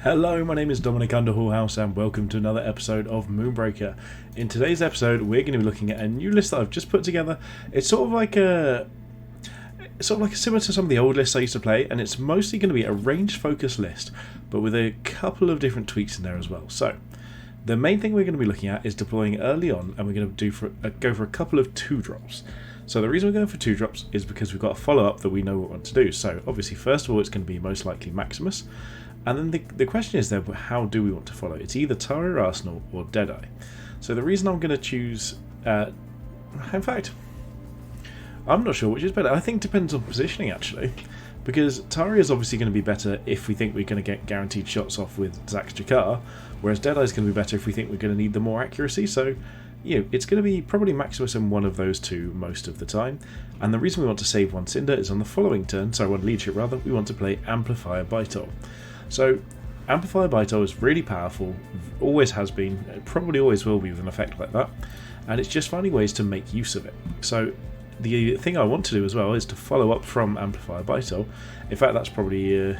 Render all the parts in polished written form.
Hello, my name is Dominic Underhallhouse and welcome to another episode of Moonbreaker. In today's episode we're going to be looking at a new list that I've just put together. It's sort of like similar to some of the old lists I used to play, and it's mostly going to be a range focused list but with a couple of different tweaks in there as well. So the main thing we're going to be looking at is deploying early on, and we're going to go for a couple of 2-drops. So the reason we're going for 2-drops is because we've got a follow-up that we know what we want to do. So obviously first of all it's going to be most likely Maximus. And then the question is, though, how do we want to follow? It's either Tarier Arsenal or Deadeye. So the reason I'm going to choose... in fact, I'm not sure which is better. I think it depends on positioning, actually. Because Tarier is obviously going to be better if we think we're going to get guaranteed shots off with Zax Jakar, whereas Deadeye is going to be better if we think we're going to need the more accuracy. So, it's going to be probably Maximus and one of those two most of the time. And the reason we want to save one Cinder is on the following turn, one leadership rather, we want to play Amplifier Bytol. So, Amplifier Bytol is really powerful, always has been, it probably always will be with an effect like that, and it's just finding ways to make use of it. So, the thing I want to do as well is to follow up from Amplifier Bytol. In fact, that's probably,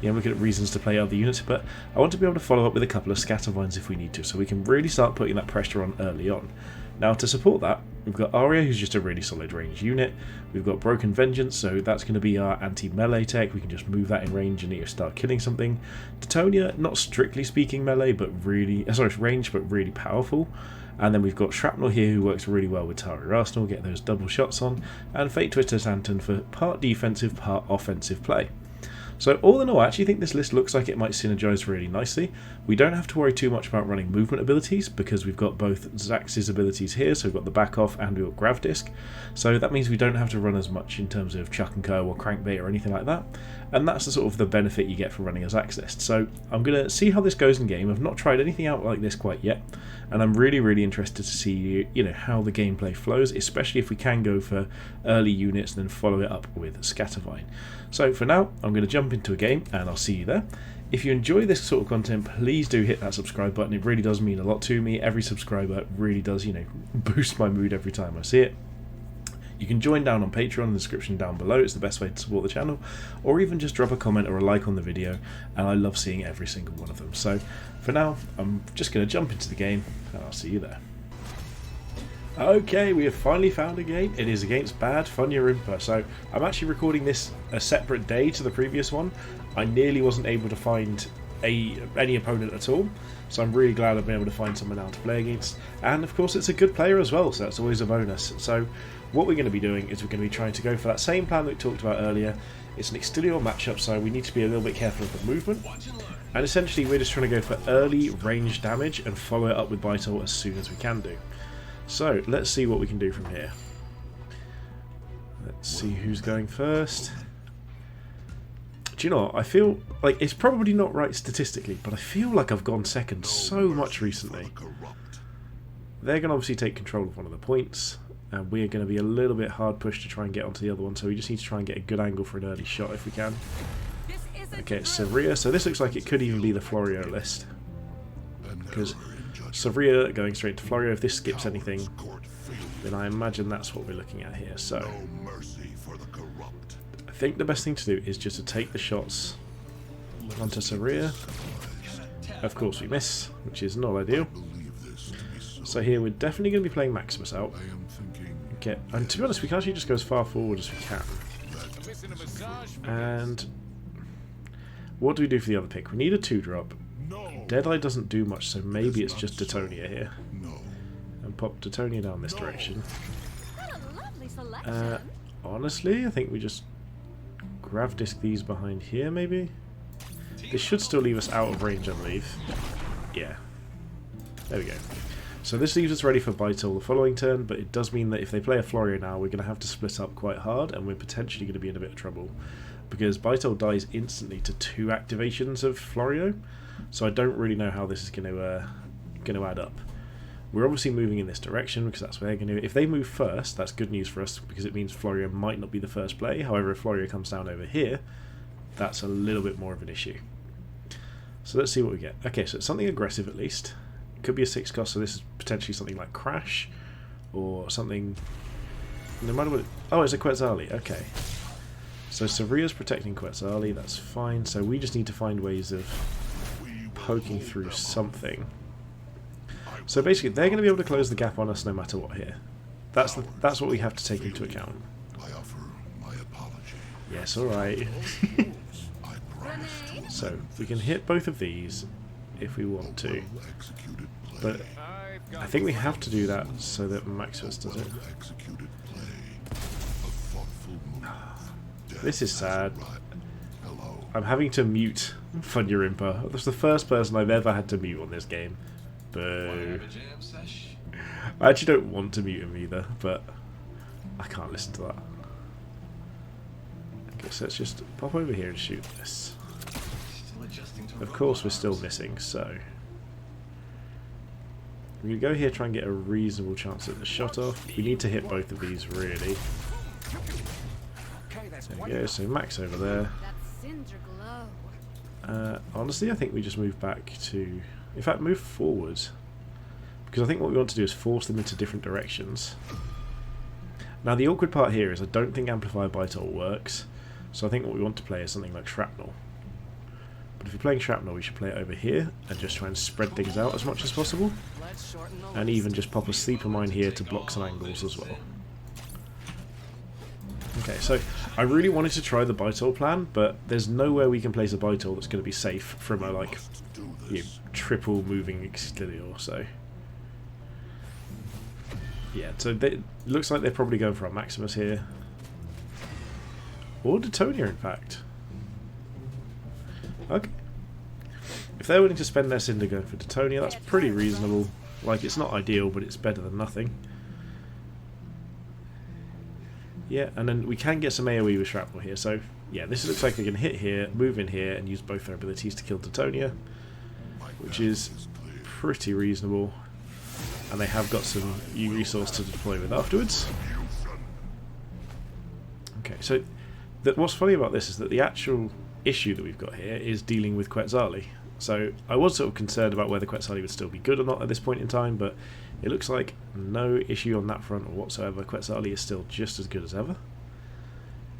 looking at reasons to play other units, but I want to be able to follow up with a couple of Scattervines if we need to, so we can really start putting that pressure on early on. Now, to support that, we've got Aria, who's just a really solid range unit. We've got Broken Vengeance, so that's going to be our anti-melee tech. We can just move that in range and start killing something. Teutonia, not strictly speaking melee, but really... range, but really powerful. And then we've got Shrapnel here, who works really well with Tarier Arsenal, get those double shots on. And Fate Twister Santon for part defensive, part offensive play. So all in all, I actually think this list looks like it might synergize really nicely. We don't have to worry too much about running movement abilities because we've got both Zax's abilities here, so we've got the back off and we've got Grav Disc. So that means we don't have to run as much in terms of Chuck and Co or Crankbait or anything like that. And that's the sort of the benefit you get from running a Zax list. So I'm going to see how this goes in game. I've not tried anything out like this quite yet, and I'm really, really interested to see how the gameplay flows, especially if we can go for early units and then follow it up with Scattervine. So for now, I'm going to jump into a game and I'll see you there. If you enjoy this sort of content, please do hit that subscribe button. It really does mean a lot to me. Every subscriber really does, boost my mood every time I see it. You can join down on Patreon in the description down below. It's the best way to support the channel. Or even just drop a comment or a like on the video. And I love seeing every single one of them. So for now, I'm just going to jump into the game and I'll see you there. Okay, we have finally found a game. It is against Bad Funya Rimpa. So I'm actually recording this a separate day to the previous one. I nearly wasn't able to find any opponent at all. So I'm really glad I've been able to find someone now to play against. And of course it's a good player as well, so that's always a bonus. So what we're going to be doing is we're going to be trying to go for that same plan that we talked about earlier. It's an Extilior matchup, so we need to be a little bit careful of the movement. And essentially we're just trying to go for early range damage and follow it up with Bytol as soon as we can do. So let's see what we can do from here. Let's see who's going first. Do you know what? I feel like it's probably not right statistically, but I feel like I've gone second so much recently. They're going to obviously take control of one of the points, and we're going to be a little bit hard pushed to try and get onto the other one, so we just need to try and get a good angle for an early shot if we can. Okay, it's Saria, so this looks like it could even be the Florio list, because Saria going straight to Florio, if this skips anything, then I imagine that's what we're looking at here. So I think the best thing to do is just to take the shots onto Saria. Of course we miss, which is not ideal. So here we're definitely going to be playing Maximus out. Okay, and to be honest, we can actually just go as far forward as we can. And what do we do for the other pick? We need a 2-drop. Deadeye doesn't do much, so maybe it's just Teutonia here. And pop Teutonia down this direction. Honestly, I think we just Grav Disc these behind here, maybe? This should still leave us out of range, I believe. Yeah. There we go. So this leaves us ready for Bytol the following turn, but it does mean that if they play a Florio now, we're going to have to split up quite hard, and we're potentially going to be in a bit of trouble. Because Bytol dies instantly to 2 activations of Florio, so I don't really know how this is going to add up. We're obviously moving in this direction because that's where they're going to... If they move first, that's good news for us because it means Florio might not be the first play. However, if Florio comes down over here, that's a little bit more of an issue. So let's see what we get. Okay, so it's something aggressive at least. It could be a 6 cost, so this is potentially something like Crash or something... No matter what... Oh, it's a Quetzali. Okay. So Sevria's protecting Quetzali, that's fine. So we just need to find ways of poking through something. So basically, they're going to be able to close the gap on us no matter what here. That's what we have to take into account. Yes, alright. So, we can hit both of these if we want to. But I think we have to do that so that Maximus does it. This is sad. I'm having to mute Funyarimpa. That's the first person I've ever had to mute on this game. Boo. I actually don't want to mute him either, but I can't listen to that. Okay, so let's just pop over here and shoot this. Of course we're still missing, so we're going to go here, try and get a reasonable chance at the shot off. We need to hit both of these, really. There we go, so Max over there. Honestly, I think we just move back to... In fact, move forward. Because I think what we want to do is force them into different directions. Now, the awkward part here is I don't think Amplifier Bytol works. So I think what we want to play is something like Shrapnel. But if you're playing Shrapnel, we should play it over here and just try and spread things out as much as possible. And even just pop a Sleeper Mine here to block some angles as well. Okay, so I really wanted to try the Bytol plan, but there's nowhere we can place a Bytol that's going to be safe from a, like, triple moving Extilior, so... Yeah, so it looks like they're probably going for our Maximus here. Or Detonia, in fact. Okay. If they're willing to spend their Cinder going for Detonia, that's pretty reasonable. Like, it's not ideal, but it's better than nothing. Yeah, and then we can get some AoE with Shrapnel here, so yeah, this looks like they can hit here, move in here, and use both their abilities to kill Detonia, which is pretty reasonable. And they have got some E resource to deploy with afterwards. Okay, so what's funny about this is that the actual issue that we've got here is dealing with Quetzali. So I was sort of concerned about whether Quetzali would still be good or not at this point in time, but it looks like no issue on that front whatsoever. Quetzali is still just as good as ever.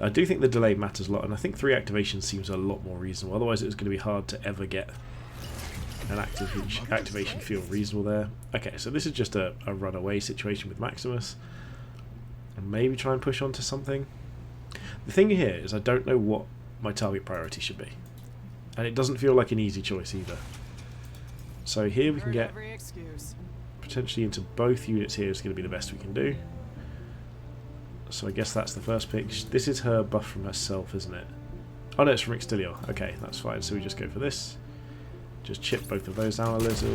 I do think the delay matters a lot, and I think 3 activations seems a lot more reasonable. Otherwise it was going to be hard to ever get an activation feel reasonable there. Okay, so this is just a runaway situation with Maximus. And maybe try and push on to something. The thing here is I don't know what my target priority should be. And it doesn't feel like an easy choice either. So here we can get potentially into both units here is going to be the best we can do. So I guess that's the first pick. This is her buff from herself, isn't it? Oh no, it's from Extilior. Okay, that's fine. So we just go for this. Just chip both of those down a little.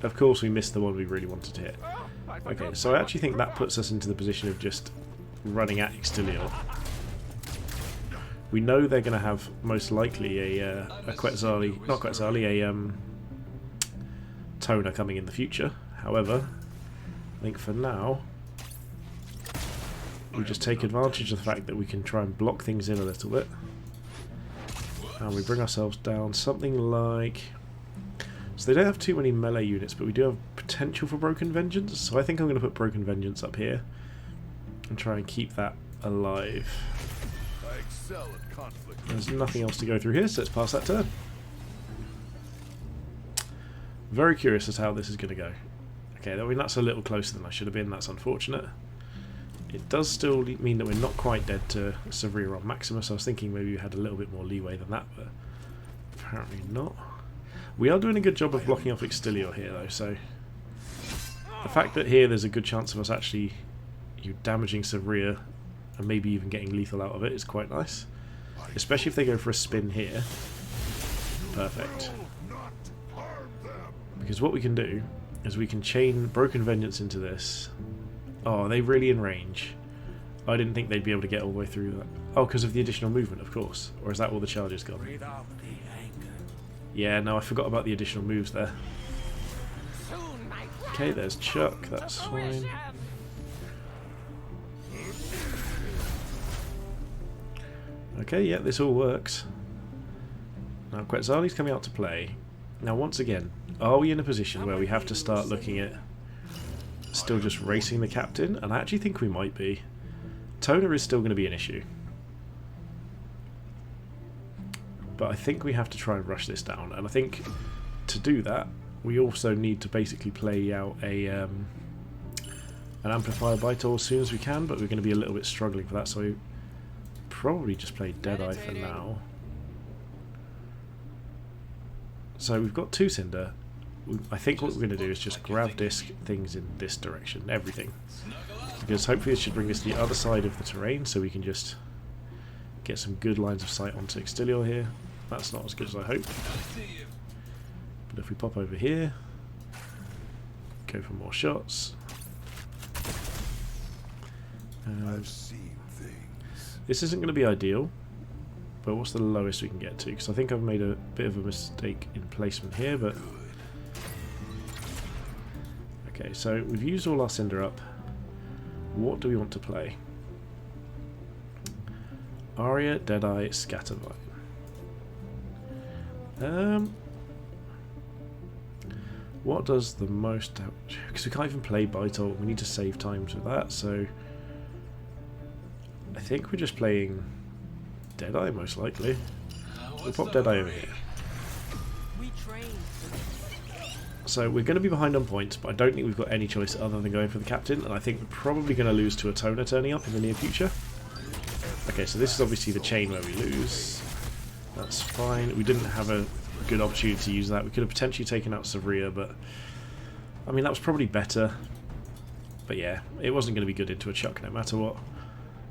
Of course we missed the one we really wanted to hit. Okay, so I actually think that puts us into the position of just running at Extilior. We know they're going to have most likely a Quetzali, not Quetzali, a Toner coming in the future. However, I think for now we just take advantage of the fact that we can try and block things in a little bit. And we bring ourselves down something like... So they don't have too many melee units, but we do have potential for Broken Vengeance. So I think I'm going to put Broken Vengeance up here and try and keep that alive. There's nothing else to go through here, so let's pass that turn. Very curious as to how this is going to go. Okay, I mean that's a little closer than I should have been, that's unfortunate. It does still mean that we're not quite dead to Sevria on Maximus. I was thinking maybe we had a little bit more leeway than that, but apparently not. We are doing a good job of blocking off Extilior here though, so the fact that here there's a good chance of us actually damaging Sevria and maybe even getting lethal out of it is quite nice. Especially if they go for a spin here. Perfect. Because what we can do is we can chain Broken Vengeance into this. Oh, are they really in range? I didn't think they'd be able to get all the way through that. Oh, because of the additional movement, of course. Or is that all the charges got? Yeah, no, I forgot about the additional moves there. Okay, there's Chuck, that's fine. Okay, yeah, this all works. Now Quetzali's coming out to play. Now once again, are we in a position where we have to start looking at still just racing the captain? And I actually think we might be. Toner is still going to be an issue. but I think we have to try and rush this down, and I think to do that we also need to basically play out an Amplifier Bytor as soon as we can, but we're going to be a little bit struggling for that, so we probably just play Deadeye for now. So we've got 2 Cinder. I think what we're going to do is just grav disc things in this direction, everything, because hopefully it should bring us to the other side of the terrain so we can just get some good lines of sight onto Extilior here. That's not as good as I hoped. But if we pop over here, go for more shots. This isn't going to be ideal, but what's the lowest we can get to? Because I think I've made a bit of a mistake in placement here, but... Okay, so we've used all our Cinder up. What do we want to play? Aria, Deadeye, Scattervine. What does the most... Because we can't even play Bytor, we need to save times with that, so... I think we're just playing Deadeye, most likely. We'll pop Deadeye over here. So we're going to be behind on points, but I don't think we've got any choice other than going for the captain, and I think we're probably going to lose to a Toner turning up in the near future. Okay, so this is obviously the chain where we lose. That's fine. We didn't have a good opportunity to use that. We could have potentially taken out Savria, but... I mean, that was probably better. But yeah, it wasn't going to be good into a Chuck no matter what.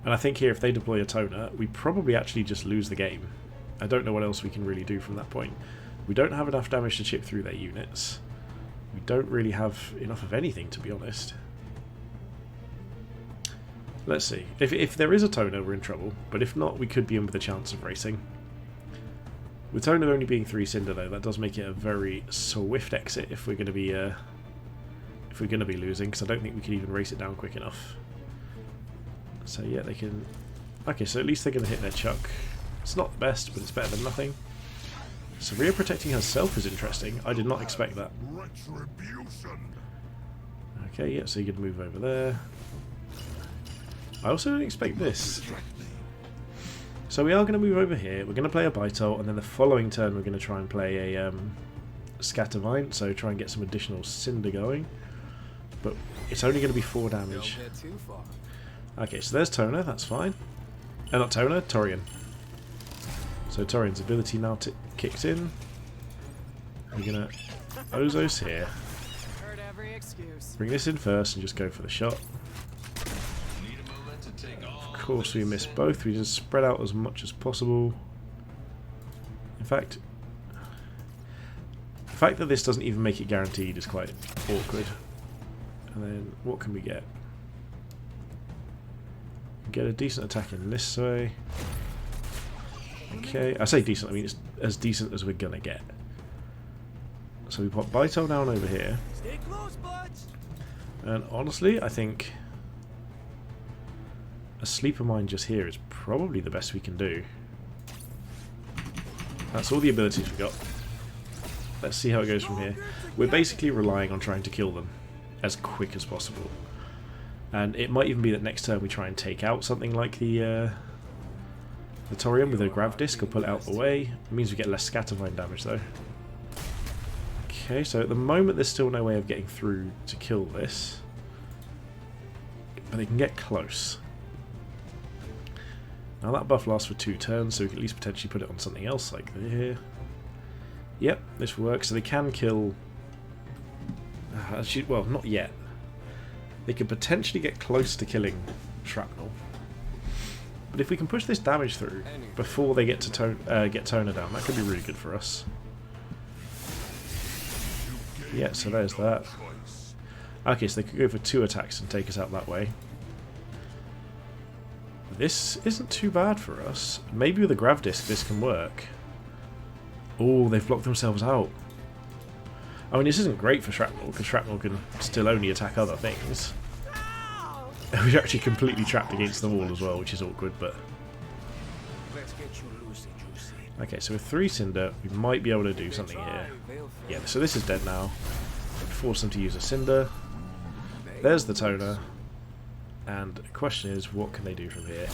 And I think here, if they deploy a Toner, we probably actually just lose the game. I don't know what else we can really do from that point. We don't have enough damage to chip through their units. We don't really have enough of anything, to be honest. Let's see. If there is a Toner, we're in trouble. But if not, we could be in with a chance of racing. With Toner only being 3 Cinder, though, that does make it a very swift exit if we're going to be losing, because I don't think we can even race it down quick enough. So yeah, they can... Okay, so at least they're going to hit their Chuck. It's not the best, but it's better than nothing. Savria protecting herself is interesting. I did not expect that. Okay, yeah, so you can move over there. I also didn't expect this. So we are going to move over here. We're going to play a Bytor, and then the following turn we're going to try and play a Scattervine, so try and get some additional Cinder going. But it's only going to be 4 damage. Okay, so there's Toner, that's fine. Not Toner, Torian. So Torian's ability now kicks in. We're going to Ozos here. Bring this in first and just go for the shot. Of course we miss both, we just spread out as much as possible. In fact, the fact that this doesn't even make it guaranteed is quite awkward. And then what can we get? Get a decent attack in this way. Okay, I say decent, I mean it's as decent as we're gonna get. So we pop Bytor down over here. And honestly, I think a Sleeper Mine just here is probably the best we can do. That's all the abilities we've got. Let's see how it goes from here. We're basically relying on trying to kill them as quick as possible. And it might even be that next turn we try and take out something like the Torium with a Grav Disc or pull it out the way. It means we get less Scattervine damage though. Okay, so at the moment there's still no way of getting through to kill this. But they can get close. Now that buff lasts for 2 turns, so we can at least potentially put it on something else like here. Yep, this works. So they can kill... Actually, well, not yet. They could potentially get close to killing Shrapnel. But if we can push this damage through before they get to get Toner down, that could be really good for us. Yeah, so there's that. Okay, so they could go for 2 attacks and take us out that way. This isn't too bad for us. Maybe with a Grav Disc this can work. Oh, they've blocked themselves out. I mean, this isn't great for Shrapnel, because Shrapnel can still only attack other things. We're actually completely trapped against the wall as well, which is awkward, but... Okay, so with 3 Cinder, we might be able to do something here. Yeah, so this is dead now. Force them to use a Cinder. There's the Toner. And the question is, what can they do from here?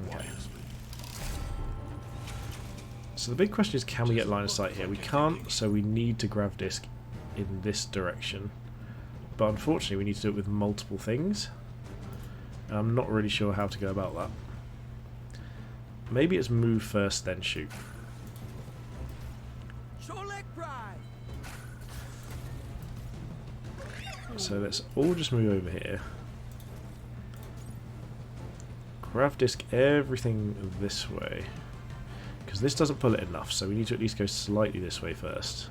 Okay. So the big question is, can we get line of sight here? We can't, so we need to grav disc in this direction. But unfortunately we need to do it with multiple things. And I'm not really sure how to go about that. Maybe it's move first, then shoot. So let's all just move over here. Grav disc everything this way. Because this doesn't pull it enough, so we need to at least go slightly this way first.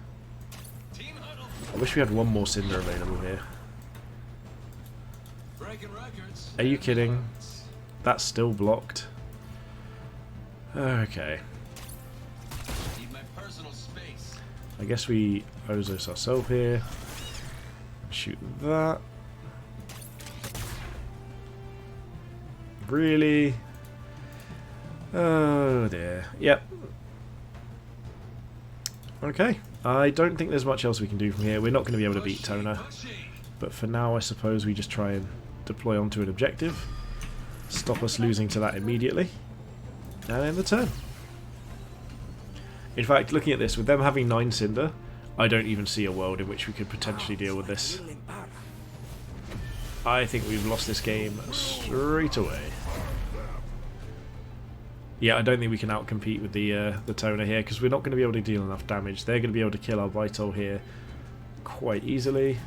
I wish we had one more Cinder available here. Are you kidding? That's still blocked. Okay. I guess we Ozos ourselves here. Shoot that. Really? Oh dear. Yep. Okay. I don't think there's much else we can do from here. We're not going to be able to beat Toner. But for now, I suppose we just try and deploy onto an objective. Stop us losing to that immediately. And end the turn. In fact, looking at this, with them having 9 Cinder, I don't even see a world in which we could potentially deal with this. I think we've lost this game straight away. Yeah, I don't think we can outcompete with the Toner here, because we're not going to be able to deal enough damage. They're going to be able to kill our Vytol here quite easily.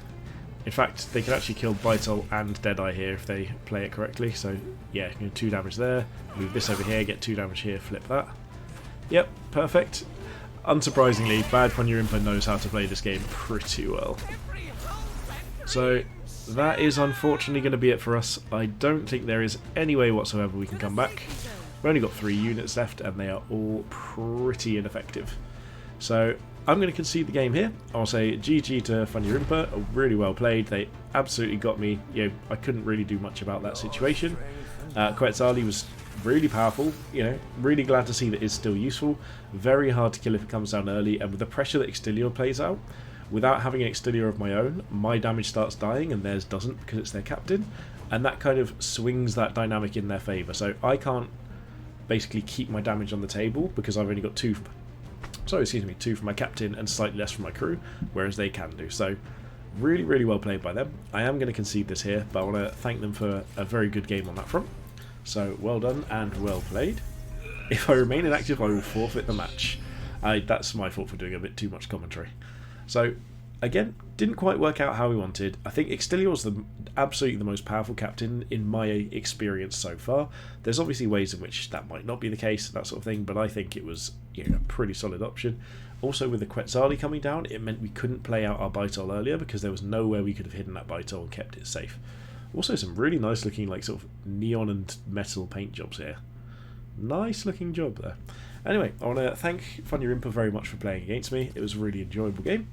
In fact, they can actually kill Vytol and Deadeye here if they play it correctly. So, yeah, 2 damage there. Move this over here, get 2 damage here, flip that. Yep, perfect. Unsurprisingly, Bad Funya knows how to play this game pretty well. So, that is unfortunately going to be it for us. I don't think there is any way whatsoever we can come back. We've only got 3 units left, and they are all pretty ineffective. So, I'm going to concede the game here. I'll say GG to Funya. Really well played. They absolutely got me. You know, I couldn't really do much about that situation. Quetzali was really powerful. You know, really glad to see that it's still useful. Very hard to kill if it comes down early, and with the pressure that Extilior plays out, without having an Extilior of my own, my damage starts dying and theirs doesn't because it's their captain, and that kind of swings that dynamic in their favour. So I can't basically keep my damage on the table because I've only got 2 for my captain and slightly less for my crew, whereas they can do. So really, really well played by them. I am going to concede this here, but I want to thank them for a very good game on that front. So well done and well played. If I remain inactive, I will forfeit the match. That's my fault for doing a bit too much commentary. So again, didn't quite work out how we wanted. I think Extilior was absolutely the most powerful captain in my experience so far. There's obviously ways in which that might not be the case, that sort of thing, but I think it was, you know, a pretty solid option. Also, with the Quetzali coming down, it meant we couldn't play out our Vytol earlier because there was nowhere we could have hidden that Vytol and kept it safe. Also, some really nice looking, like, sort of neon and metal paint jobs here. Nice looking job there. Anyway, I want to thank Funya very much for playing against me. It was a really enjoyable game.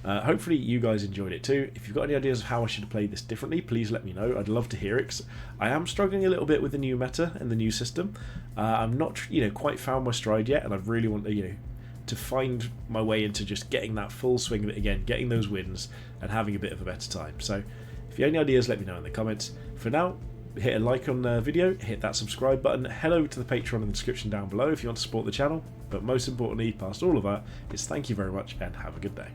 Hopefully you guys enjoyed it too. If you've got any ideas of how I should have played this differently, please let me know. I'd love to hear it. I am struggling a little bit with the new meta and the new system. I'm not, quite found my stride yet, and I really want to, to find my way into just getting that full swing of it again, getting those wins, and having a bit of a better time. So, if you have any ideas, let me know in the comments. For now, hit a like on the video, hit that subscribe button, head over to the Patreon in the description down below if you want to support the channel. But most importantly, past all of that, is thank you very much and have a good day.